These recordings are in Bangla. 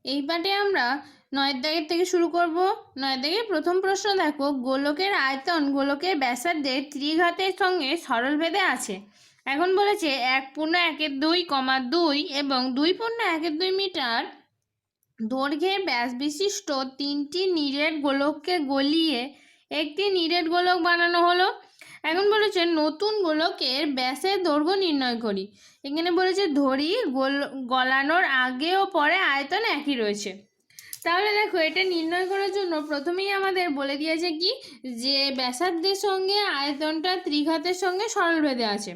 এই পাঠে আমরা 9 দাগের থেকে শুরু করব। 9 দাগের প্রথম প্রশ্ন দেখো, গোলকের আয়তন গোলকের ব্যাসার্ধের ত্রিঘাতের সঙ্গে সরলভেদে আছে। এখন বলেছে 1.1/2, এবং 2.1/2 মিটার দৈর্ঘ্যের ব্যাস বিশিষ্ট 3টি নিরেট গোলককে গলিয়ে একটি নিরেট গোলক বানানো হলো। এখন বলেছে নতুন গোলকের ব্যাসের দৈর্ঘ্য নির্ণয় করি। এখানে বলেছে ধরি গলানোর আগে ও পরে আয়তন একই রয়েছে। তাহলে দেখো, এটা নির্ণয় করার জন্য প্রথমেই আমাদের বলে দিয়েছে কি, যে ব্যাসার্ধের সঙ্গে আয়তনটা ত্রিঘাতের সঙ্গে সরলভেদে আছে।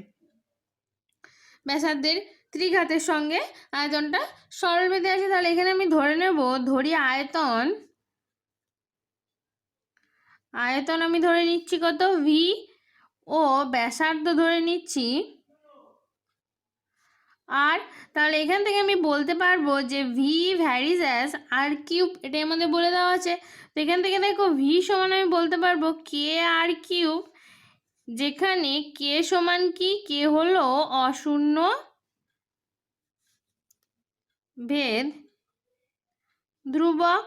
ব্যাসার্ধের ত্রিঘাতের সঙ্গে আয়তনটা সরলভেদে আছে। তাহলে এখানে আমি ধরে নেব, ধরি আয়তন আমি ধরে নিচ্ছি কত, ভি, ও ব্যাসার্ধ ধরে নিচ্ছি আর। তাহলে এখান থেকে আমি বলতে পারবো যে ভি ভ্যারিজ অ্যাজ আর কিউব, এটাই আমাদের বলে দেওয়া আছে। তো এখান থেকে দেখো ভি সমান আমি বলতে পারবো কে আর কিউব, যেখানে কে সমান কি, কে হলো অশূন্য ভেদ ধ্রুবক।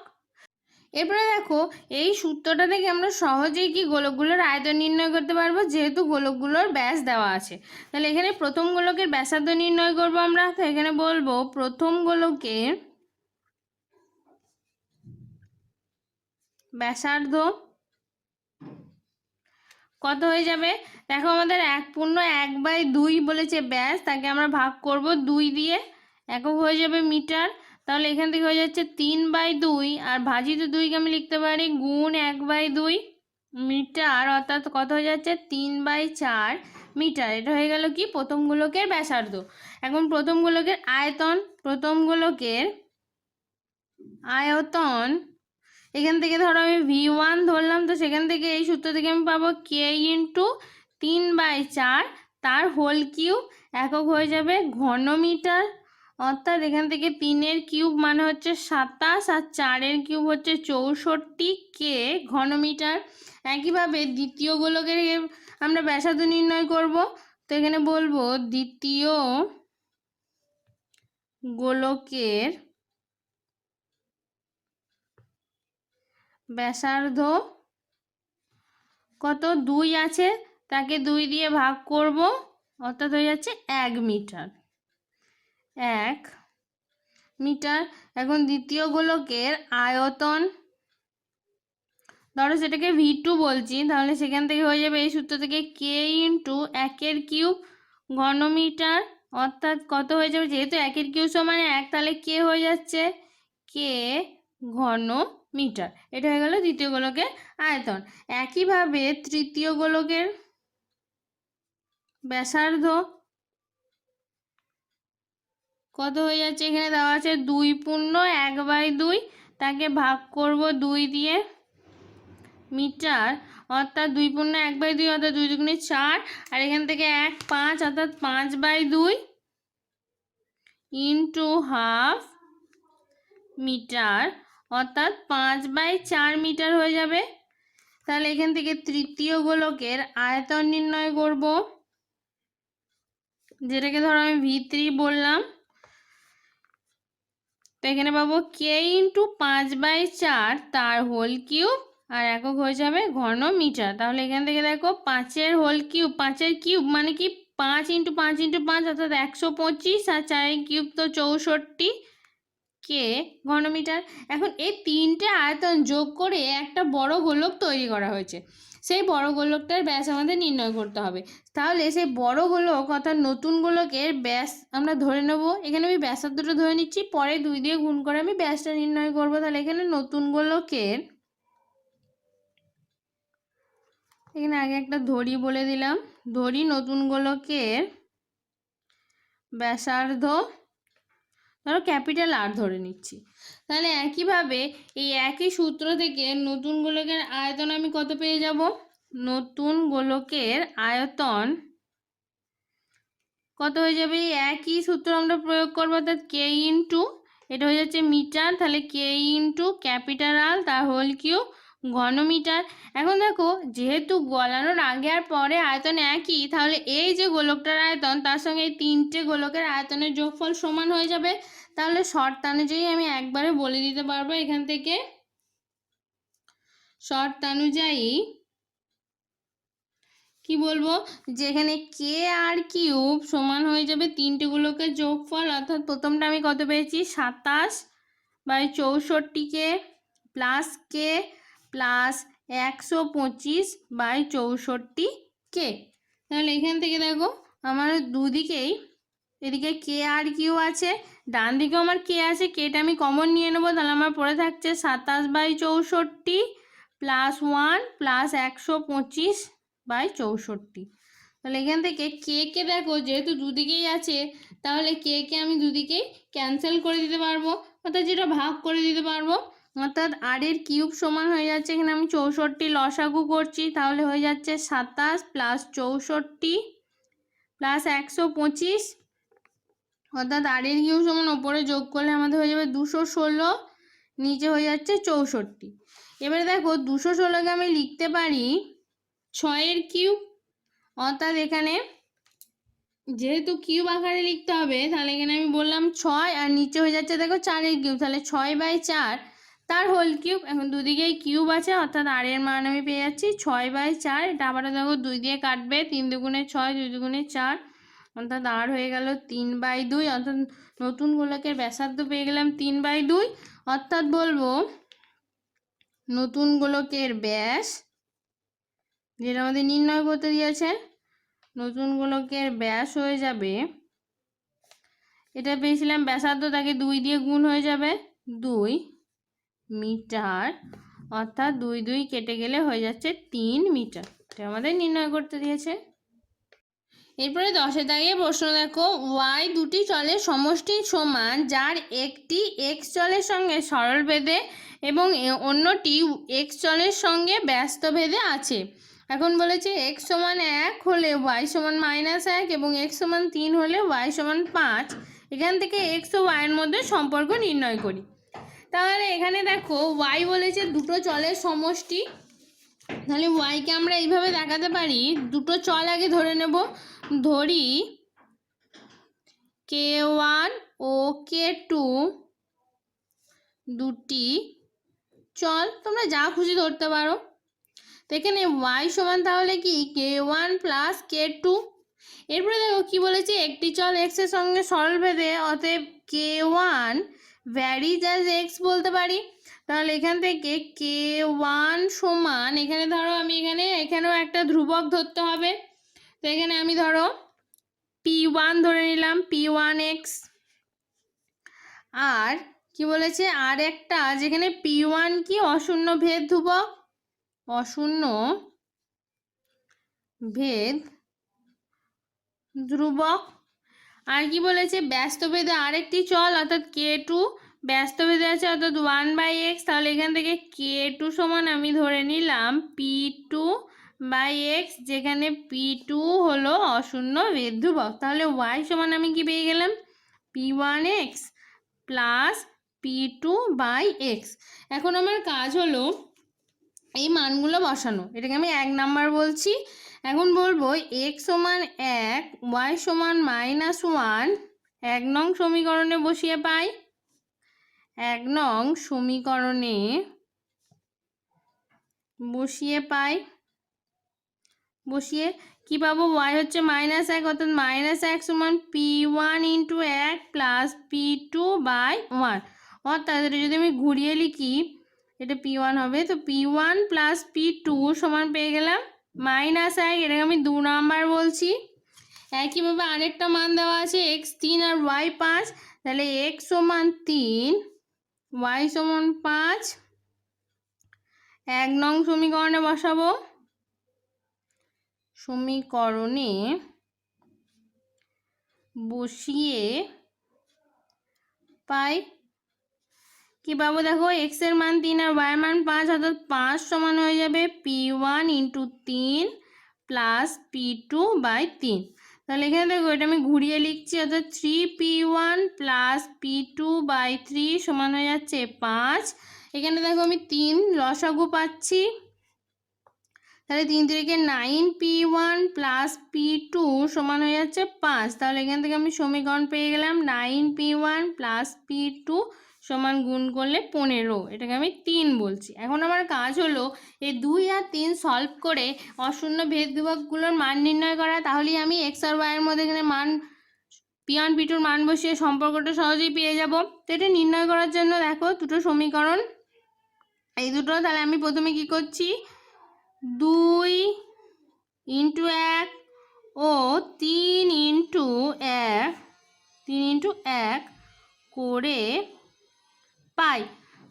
এরপরে দেখো, এই সূত্রটা থেকে আমরা সহজেই কি গোলকগুলোর আয়তন নির্ণয় করতে পারবো, যেহেতু গোলকগুলোর ব্যাস দেওয়া আছে। তাহলে এখানে প্রথম গোলকের ব্যাসার্ধ নির্ণয় করব আমরা। তো এখানে বলবো প্রথম গোলকের ব্যাসার্ধ কত হয়ে যাবে। দেখো আমাদের 1.1/2 বলেছে ব্যাস, তাকে আমরা ভাগ করব 2 দিয়ে, একক হয়ে যাবে মিটার। তাহলে এখান থেকে হয়ে যাচ্ছে 3/2, আর ভাজিত 2কে আমি লিখতে পারি গুণ 1/2 মিটার, অর্থাৎ কত হয়ে যাচ্ছে 3/4 মিটার। এটা হয়ে গেল কি প্রথম গোলকের ব্যাসার্ধ। এখন প্রথম গোলকের আয়তন এখান থেকে ধরো আমি V1 ধরলাম, তো সেখান থেকে এই সূত্র থেকে আমি পাবো K ইন্টু 3/4 তার হোল কিউব, একক হয়ে যাবে ঘনমিটার। অর্থাৎ এখান থেকে 3-এর কিউব মানে হচ্ছে 27, আর 4-এর কিউব হচ্ছে 64 কে ঘনমিটার। একইভাবে দ্বিতীয় গোলকের আমরা ব্যাসার্ধ নির্ণয় করব। তো এখানে বলবো দ্বিতীয় গোলকের ব্যাসার্ধ কত, 2 আছে, তাকে 2 দিয়ে ভাগ করব, অর্থাৎ হয়ে যাচ্ছে 1 মিটার। 1 মিটার। এখন দ্বিতীয় গোলকের আয়তন, ধরো সেটাকে V2 বলছি, তাহলে সেখান থেকে হয়ে যাবে এই সূত্র থেকে K ইন্টু 1-এর কিউব ঘনমিটার। অর্থাৎ কত হয়ে যাবে, যেহেতু 1-এর কিউব সমান 1, তাহলে K হয়ে যাচ্ছে K ঘন মিটার। এটা হয়ে গেল দ্বিতীয় গোলকের আয়তন। একইভাবে তৃতীয় গোলকের ব্যাসার্ধ কত হয়ে যাচ্ছে, এখানে দেওয়া আছে 2.1/2, তাকে ভাগ করব 2 দিয়ে মিটার, অর্থাৎ 2.1/2 অর্থাৎ 2 দুগুণে 4, আর এখান থেকে 1 5 অর্থাৎ 5/2 ইন্টু হাফ মিটার, অর্থাৎ 5/4 মিটার হয়ে যাবে। তাহলে এখান থেকে তৃতীয় গোলকের আয়তন নির্ণয় করব, যেটাকে ধরো আমি V3 বললাম। তো এখানে পাবো K ইন্টু 5/4 তার হোল কিউব, আর একক হয়ে যাবে ঘন মিটার। তাহলে এখান থেকে দেখো 5-এর হোল কিউব, 5-এর কিউব মানে কি 5 ইন্টু 5 ইন্টু 5 অর্থাৎ 125, আর 4-এর কিউব তো 64 কে ঘনমিটার। এখন এই তিনটে আয়তন যোগ করে একটা বড় গোলক তৈরি করা হয়েছে। সেই বড় গোলকটার ব্যাস আমাদের নির্ণয় করতে হবে। তাহলে সেই বড় গোলক অর্থাৎ নতুন গোলকের ব্যাস আমরা ধরে নেব। এখানে আমি ব্যাসার্ধটা ধরে নিচ্ছি, পরে 2 দিয়ে গুণ করে আমি ব্যাসটা নির্ণয় করব। তাহলে এখানে নতুন গোলকের, এখানে আগে একটা ধরি বলে দিলাম, ধরি নতুন গোলকের ব্যাসার্ধ ধরো ক্যাপিটাল আর ধরে নিচ্ছি। তাহলে একইভাবে এই একই সূত্র থেকে নতুন গোলকের আয়তন আমি কত পেয়ে যাব, নতুন গোলকের আয়তন কত হয়ে যাবে, এই একই সূত্র আমরা প্রয়োগ করবো, অর্থাৎ K ইন্টু, এটা হয়ে যাচ্ছে মিটার, তাহলে K ইন্টু ক্যাপিটাল আর তার হোল কিউব ঘনমিটার। এখন দেখো যেহেতু গলানোর আগে আর পরে আয়তন একই, তাহলে এই যে গোলকটার আয়তন তার সঙ্গে এই 3টে গোলকের আয়তনের যোগফল সমান হয়ে যাবে। তাহলে শর্তানুযায়ী আমি একবারে বলে দিতে পারবো এখান থেকে, শর্তানুযায়ী কি বলবো, যে এখানে কে আর কিউব সমান হয়ে যাবে 3টে গোলকের যোগফল। অর্থাৎ প্রথমটা আমি কত পেয়েছি, 27/64কে প্লাস কে প্লাস 125/64কে। তাহলে এখান থেকে দেখো আমার দুদিকেই, এদিকে কে আর কিউ আছে, ডান দিকেও আমার কে আছে, কেটা আমি কমন নিয়ে নেবো। তাহলে আমার পড়ে থাকছে 27/64 প্লাস 1 প্লাস 125/64। তাহলে এখান থেকে কে দেখো যেহেতু দুদিকেই আছে, তাহলে কে আমি দুদিকেই ক্যান্সেল করে দিতে পারবো, অর্থাৎ যেটা ভাগ করে দিতে পারবো। অর্থাৎ আর এর কিউব সমান হয়ে যাচ্ছে, এখানে আমি 64 লসাগু করছি, তাহলে হয়ে যাচ্ছে 27 প্লাস 64 প্লাস 125, অর্থাৎ আর এর কিউব সমান ওপরে যোগ করলে আমাদের হয়ে যাবে 216, নিচে হয়ে যাচ্ছে 64। এবারে দেখো 216কে আমি লিখতে পারি 6-এর কিউব, অর্থাৎ এখানে যেহেতু কিউব আকারে লিখতে হবে, তাহলে এখানে আমি বললাম 6 আর নিচে হয়ে যাচ্ছে দেখো 4-এর কিউব, তাহলে 6/4 তার হোল কিউব। এখন দুদিকেই কিউব আছে, অর্থাৎ আর এর মান আমি পেয়ে যাচ্ছি 6/4। এটা আবার দেখো 2 দিয়ে কাটবে, 3 দুগুণে 6, 2 দুগুণে 4, অর্থাৎ আর হয়ে গেল 3/2। অর্থাৎ নতুন গোলকের ব্যাসার্ধ পেয়ে গেলাম 3/2। অর্থাৎ বলবো নতুন গোলকের ব্যাস, যেটা আমাদের নির্ণয় করতে দিয়েছে, নতুন গোলকের ব্যাস হয়ে যাবে, এটা পেয়েছিলাম ব্যাসার্ধ, তাকে 2 দিয়ে গুণ হয়ে যাবে 2 মিটার, অর্থাৎ 2 2 কেটে গেলে হয়ে যাচ্ছে 3 মিটার। এটা আমাদের নির্ণয় করতে দিয়েছে। এরপরে 10-এর দাগে প্রশ্ন দেখো, ওয়াই দুটি চলের সমষ্টি সমান যার একটি এক্স চলের সঙ্গে সরল ভেদে এবং অন্যটি এক্স চলের সঙ্গে ব্যস্ত ভেদে আছে। এখন বলেছে এক্স সমান 1 হলে ওয়াই সমান -1 এবং এক্স সমান 3 হলে ওয়াই সমান 5। এখান থেকে এক্স ও ওয়াইয়ের মধ্যে সম্পর্ক নির্ণয় করি। তাহলে এখানে দেখো ওয়াই বলেছে দুটো চলের সমষ্টি, তাহলে ওয়াইকে আমরা এইভাবে দেখাতে পারি, দুটো চল আগে ধরে নেব, ধরি k1 ও k2 দুটি চল, তোমরা যা খুশি ধরতে পারো। তো এখানে y সমান তাহলে কি k1 প্লাস k2। এরপরে দেখো কি বলেছে, একটি চল x এর সঙ্গে সরল ভেদে, অতএব k1 ভ্যারিজ অ্যাজ x বলতে পারি। তাহলে এখান থেকে k1 সমান, এখানে ধরো আমি এখানেও একটা ধ্রুবক ধরতে হবে, তো এখানে আমি ধরো p1 ধরে নিলাম, p1x। আর কি বলেছে, আর একটা যেখানে p1 কি অশূন্য ভেদ ধ্রুবক, অশূন্য ভেদ ধ্রুবক। আর কি বলেছে, ব্যস্ত ভেদে আরেকটি চল, অর্থাৎ k2 ব্যস্ত ভেদে আছে, অর্থাৎ 1/x। তাহলে এখান থেকে k2 সমান আমি ধরে নিলাম p2/x, যেখানে p2 হলো অশূন্য ভেদ ধ্রুবক। তাহলে y সমান আমি কি পেয়ে গেলাম, p1x প্লাস p2/x। এখন আমার কাজ হলো এই মানগুলো বসানো, এটাকে আমি 1 নাম্বার বলছি। এখন বলবো x সমান 1, y সমান -1, 1 নং সমীকরণে বসিয়ে পাই। 1 নং সমীকরণে বসিয়ে কি পাবো, y হচ্ছে -1, অর্থাৎ -1 সমান p1 × 1 প্লাস p2/1। অর্থাৎ এটা যদি আমি ঘুরিয়ে লিখি, এটা p1 হবে, তো p1 প্লাস p2 সমান পেয়ে গেলাম -1, এটাকে আমি 2 নাম্বার বলছি। একইভাবে আরেকটা মান দেওয়া আছে x 3 আর y 5, তাহলে x সমান 3, y সমান 5, 1 নং সমীকরণে বসাবো। সমীকরণে বসিয়ে পাই কি পাবো, দেখো x এর মান 3 আর y এর মান 5, অর্থাৎ 5 সমান হয়ে যাবে p1 × 3 প্লাস p2/3। তাহলে এখানে দেখো এটা আমি ঘুরিয়ে লিখছি, অর্থাৎ 3p1 প্লাস p2/3 সমান হয়ে যাচ্ছে 5। এখানে দেখো আমি 3 লসাগু পাচ্ছি, তাহলে 3 3 9p1 প্লাস p2 সমান হয়ে যাচ্ছে 5। তাহলে এখান থেকে আমি সমীকরণ পেয়ে গেলাম 9p1 প্লাস p2 সমান গুণ করলে 15, এটাকে আমি 3 বলছি। এখন আমার কাজ হলো এই 2 আর 3 সলভ করে অশূন্য ভেদ ধ্রুবকগুলোর মান নির্ণয় করা। তাহলেই আমি এক্স আর ওয়াই এর মধ্যে এখানে মান p1 p2 মান বসিয়ে সম্পর্কটা সহজেই পেয়ে যাব। তো এটা নির্ণয় করার জন্য দেখো দুটো সমীকরণ এই দুটো, তাহলে আমি প্রথমে কি করছি 2 ইন্টু 1 ও 3 ইন্টু 1 করে পাই,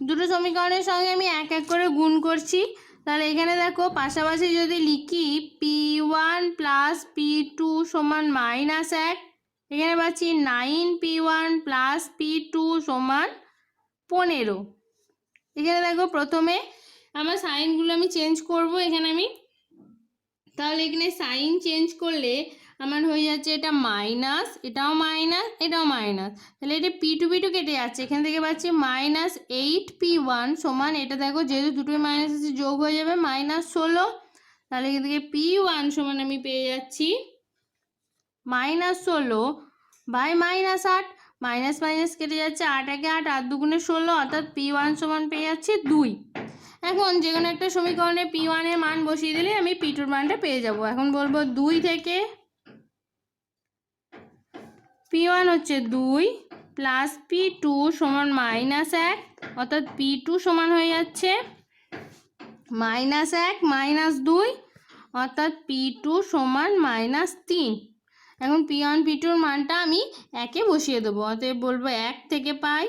দুটো সমীকরণের সঙ্গে আমি এক এক করে গুণ করছি। তাহলে এখানে দেখো পাশাপাশি যদি লিখি p1 প্লাস p2 সমান -1, এখানে পাচ্ছি 9p1 প্লাস p2 সমান 15। এখানে দেখো প্রথমে আমার সাইনগুলো আমি চেঞ্জ করব এখানে আমি, তাহলে এখানে সাইন চেঞ্জ করলে আমার হয়ে যাচ্ছে এটা মাইনাস, এটাও মাইনাস, এটাও মাইনাস, তাহলে এটা p2 কেটে যাচ্ছে, এখান থেকে পাচ্ছি -8p1 সমান, এটা দেখো যেহেতু দুটোই মাইনাস আছে যোগ হয়ে যাবে -16, তাহলে এখান থেকে p1 সমান আমি পেয়ে যাচ্ছি -16 বাই -8, মাইনাস মাইনাস কেটে যাচ্ছে, 8 একে 8, 8 দুগুণে 16, অর্থাৎ p1 সমান পেয়ে যাচ্ছি 2। এখন যে কোনো একটা সমীকরণে p1 এর মান বসিয়ে দিলে আমি p2 এর মানটা পেয়ে যাব। এখন বলবো 2 থেকে p1 হচ্ছে 2 প্লাস p2 সমান -1, অর্থাৎ p2 সমান হয়ে যাচ্ছে -1 - 2, অর্থাৎ p2 সমান -3। এখন p1 p2 এর মানটা আমি একে বসিয়ে দেবো, অতএব বলবো 1 থেকে পাই,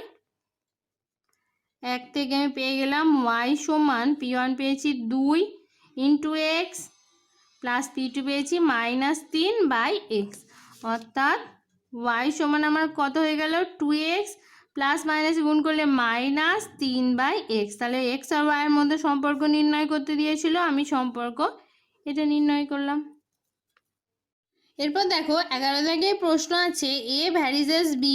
1 থেকে আমি পেয়ে গেলাম y সমান p1 পেয়েছি 2 ইন্টু এক্স প্লাস p2 পেয়েছি -3/x, অর্থাৎ y সমান আমার কত হয়ে গেল 2x, প্লাস মাইনাস গুণ করলে -3/x। তাহলে x আর y এর মধ্যে সম্পর্ক নির্ণয় করতে দিয়েছিল, আমি সম্পর্ক এটা নির্ণয় করলাম। এরপর দেখো 11 থেকে প্রশ্ন আছে a varies as b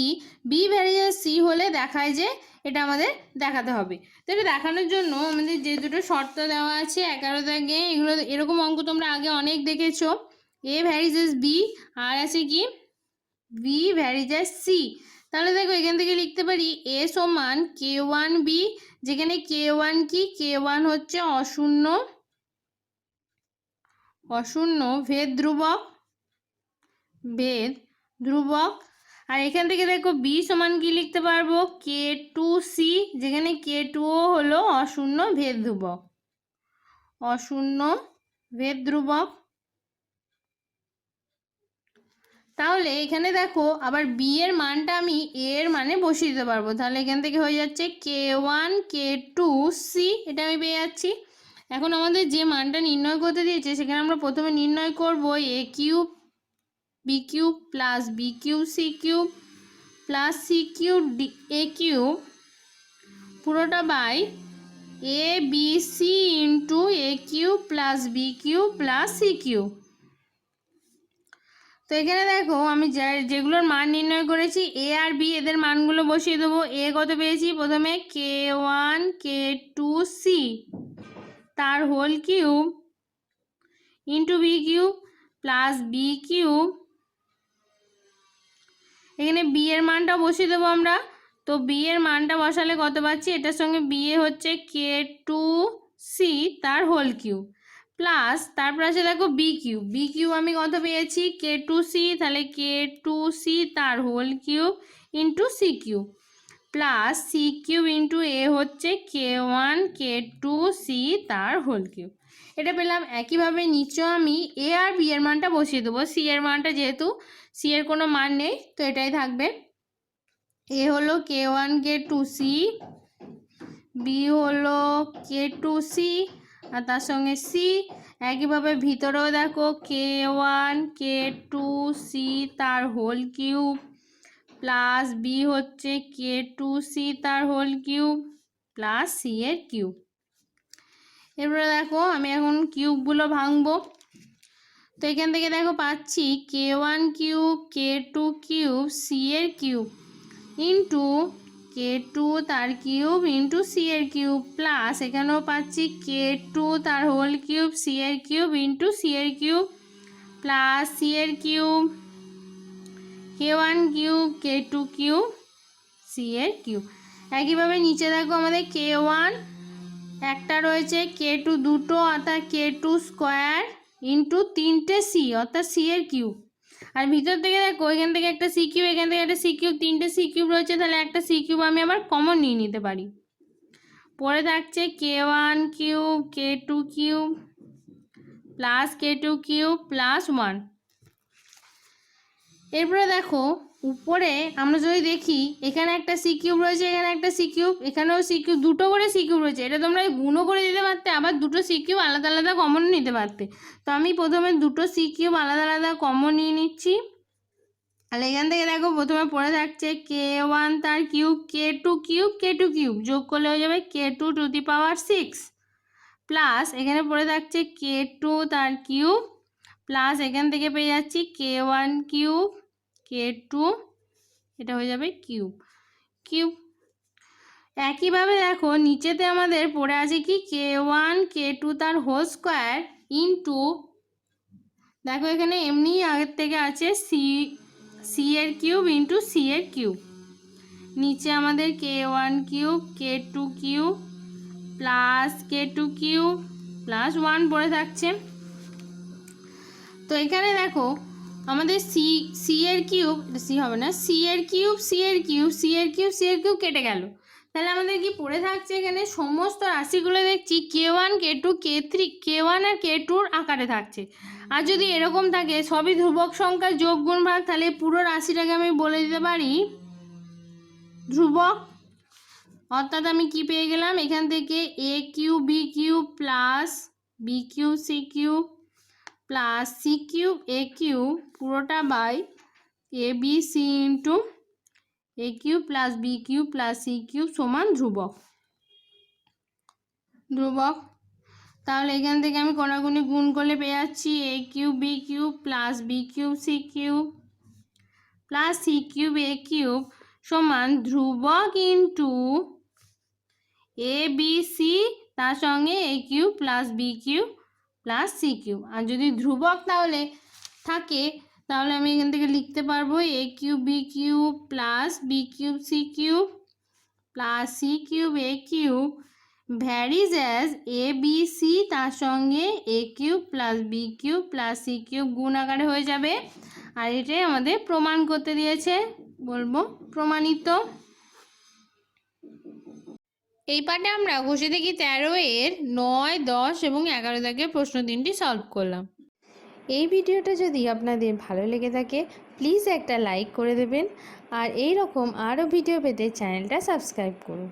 varies as c হলে দেখায় যে, এটা আমাদের দেখাতে হবে। তো এটা দেখানোর জন্য আমাদের যে দুটো শর্ত দেওয়া আছে 11 থেকে, এগুলো এরকম অঙ্ক তোমরা আগে অনেক দেখেছো, a ভ্যারিজেস b আর আছে কি b ভ্যারিজেস c। তাহলে দেখো এখান থেকে লিখতে পারি a সমান k1b, যেখানে k1 কি, k1 হচ্ছে অশূন্য ভেদ ধ্রুবক। আর এখান থেকে দেখো b সমান কি লিখতে পারবো k2c, যেখানে k2 হলো অশূন্য ভেদ ধ্রুবক। তাহলে এখানে দেখো আবার b এর মানটা আমি a এর মানে বসিয়ে দিতে পারবো, তাহলে এখান থেকে হয়ে যাচ্ছে k1 k2c, এটা আমি পেয়ে যাচ্ছি। এখন আমাদের যে মানটা নির্ণয় করতে দিয়েছে সেখানে আমরা প্রথমে নির্ণয় করব a cube b cube plus b cube c cube plus c cube a cube পুরোটা by a b c into a cube plus b cube plus c cube. তো এখানে দেখো আমি যেগুলোর মান নির্ণয় করেছি a আর b, এদের মানগুলো বসিয়ে দেবো। a কত পেয়েছি প্রথমে k1 k2c তার whole cube into b cube plus b cube, এখানে b এর মানটা বসিয়ে দেবো আমরা। তো b এর মানটা বসালে কত পাচ্ছি, এটার সঙ্গে b এ হচ্ছে k2c তার হোল কিউব প্লাস তারপর আছে দেখো b কিউব আমি কত পেয়েছি k2c, তাহলে k2c তার whole cube into c cube plus c cube into a হচ্ছে k1 k2c তার হোল কিউব। এটা পেলাম। একইভাবে নিচেও আমি a আর b এর মানটা বসিয়ে দেবো। c এর মানটা যেহেতু c এর কোনো মান নেই তো এটাই থাকবে। a হলো k1 k2c, b হলো k2c আর তার সঙ্গে c। একইভাবে ভিতরেও দেখো k1 k2c তার হোল কিউব প্লাস b হচ্ছে k2c তার হোল কিউব প্লাস c এর কিউব। এরপরে দেখো আমি এখন কিউবগুলো ভাঙবো। তো এখান থেকে দেখো পাচ্ছি k1 cube k2 cube c এর কিউব ইন্টু K2 তার কিউব ইন্টু সি এর কিউব প্লাস এখানেও পাচ্ছি K2 তার হোল কিউব সি এর কিউব ইন্টু সি এর কিউব প্লাস সি এর cube K1 cube K2 cube c এর কিউব। একইভাবে নিচে দেখো আমাদের K1 একটা রয়েছে, K2 দুটো অর্থাৎ K2 স্কোয়ার ইন্টু 3টে সি অর্থাৎ সি এর কিউব। আর ভিতর থেকে দেখো এখান থেকে একটা সি কিউব, এখান থেকে একটা সি কিউব, 3টে সি কিউব রয়েছে, তাহলে একটা সি কিউব আমি আবার কমন নিয়ে নিতে পারি। পরে থাকছে K1 cube K2 cube plus K2 cube plus 1। এরপরে দেখো উপরে আমরা যদি দেখি এখানে একটা সি কিউব রয়েছে, এখানে একটা সি কিউব, এখানেও সি কিউব, দুটো করে সি কিউব রয়েছে। এটা তোমরা গুণও করে দিতে পারতে, আবার দুটো সি কিউব আলাদা আলাদা কমন নিতে পারতে। তো আমি প্রথমে দুটো সি কিউব আলাদা আলাদা কমন নিয়ে নিচ্ছি। আর এখান থেকে দেখো প্রথমে পড়ে থাকছে K1 তার cube K2 cube K2 cube যোগ করলে হয়ে যাবে K2 to the power 6 plus এখানে পড়ে থাকছে K2 তার কিউব প্লাস এখান থেকে পেয়ে যাচ্ছি K1 কিউব K2, এটা হয়ে যাবে কিউব কিউব। একইভাবে দেখো নিচেতে আমাদের পড়ে আছে কি K1 K2 তার হোল স্কোয়ার ইন্টু দেখো এখানে এমনি আগের থেকে আছে সি এর কিউব ইন্টু সি এর কিউব। নিচে আমাদের K1 cube K2 cube plus K2 cube plus 1 পড়ে থাকছে। তো এখানে দেখো আমাদের সি এর কিউব, সি হবে না, সি এর কিউব সি এর কিউব সি এর কিউব সি এর কিউব কেটে গেল। তাহলে আমাদের কি পড়ে থাকছে এখানে সমস্ত রাশিগুলো দেখছি K1 K2 K3 K1 আর K2 আকারে থাকছে। আর যদি এরকম থাকে সবই ধ্রুবক সংখ্যার যোগ গুণ ভাগ, তাহলে পুরো রাশিটাকে আমি বলে দিতে পারি ধ্রুবক। অর্থাৎ আমি কি পেয়ে গেলাম এখান থেকে A cube B cube plus B cube C cube plus C cube A cube পুরোটা by A B C into A cube plus B cube plus C cube সমান ধ্রুবক। ধ্রুবক তাহলে এখান থেকে আমি কোনাকুনি গুণ করলে পেয়ে যাচ্ছি A cube B cube plus B cube C cube plus C cube A cube সমান ধ্রুবক ইন্টু এ বি সি তার সঙ্গে A cube plus B cube plus C cube. আর যদি ধ্রুবক তাহলে থাকে তাহলে আমি এখান থেকে লিখতে পারবো A cube B cube plus B cube C cube plus C cube A cube varies as A B C তার সঙ্গে A cube plus B cube plus C cube গুণ আকারে হয়ে যাবে। আর এটাই আমাদের প্রমাণ করতে দিয়েছে, বলবো প্রমাণিত। এই পাঠে আমরা ঘষে দেখি 13 এর 9, 10 এবং 11 দাগের প্রশ্ন 3টি সলভ করলাম। এই ভিডিওটা যদি আপনাদের ভালো লেগে থাকে প্লিজ একটা লাইক করে দেবেন, আর এই রকম আরও ভিডিও পেতে চ্যানেলটা সাবস্ক্রাইব করুন।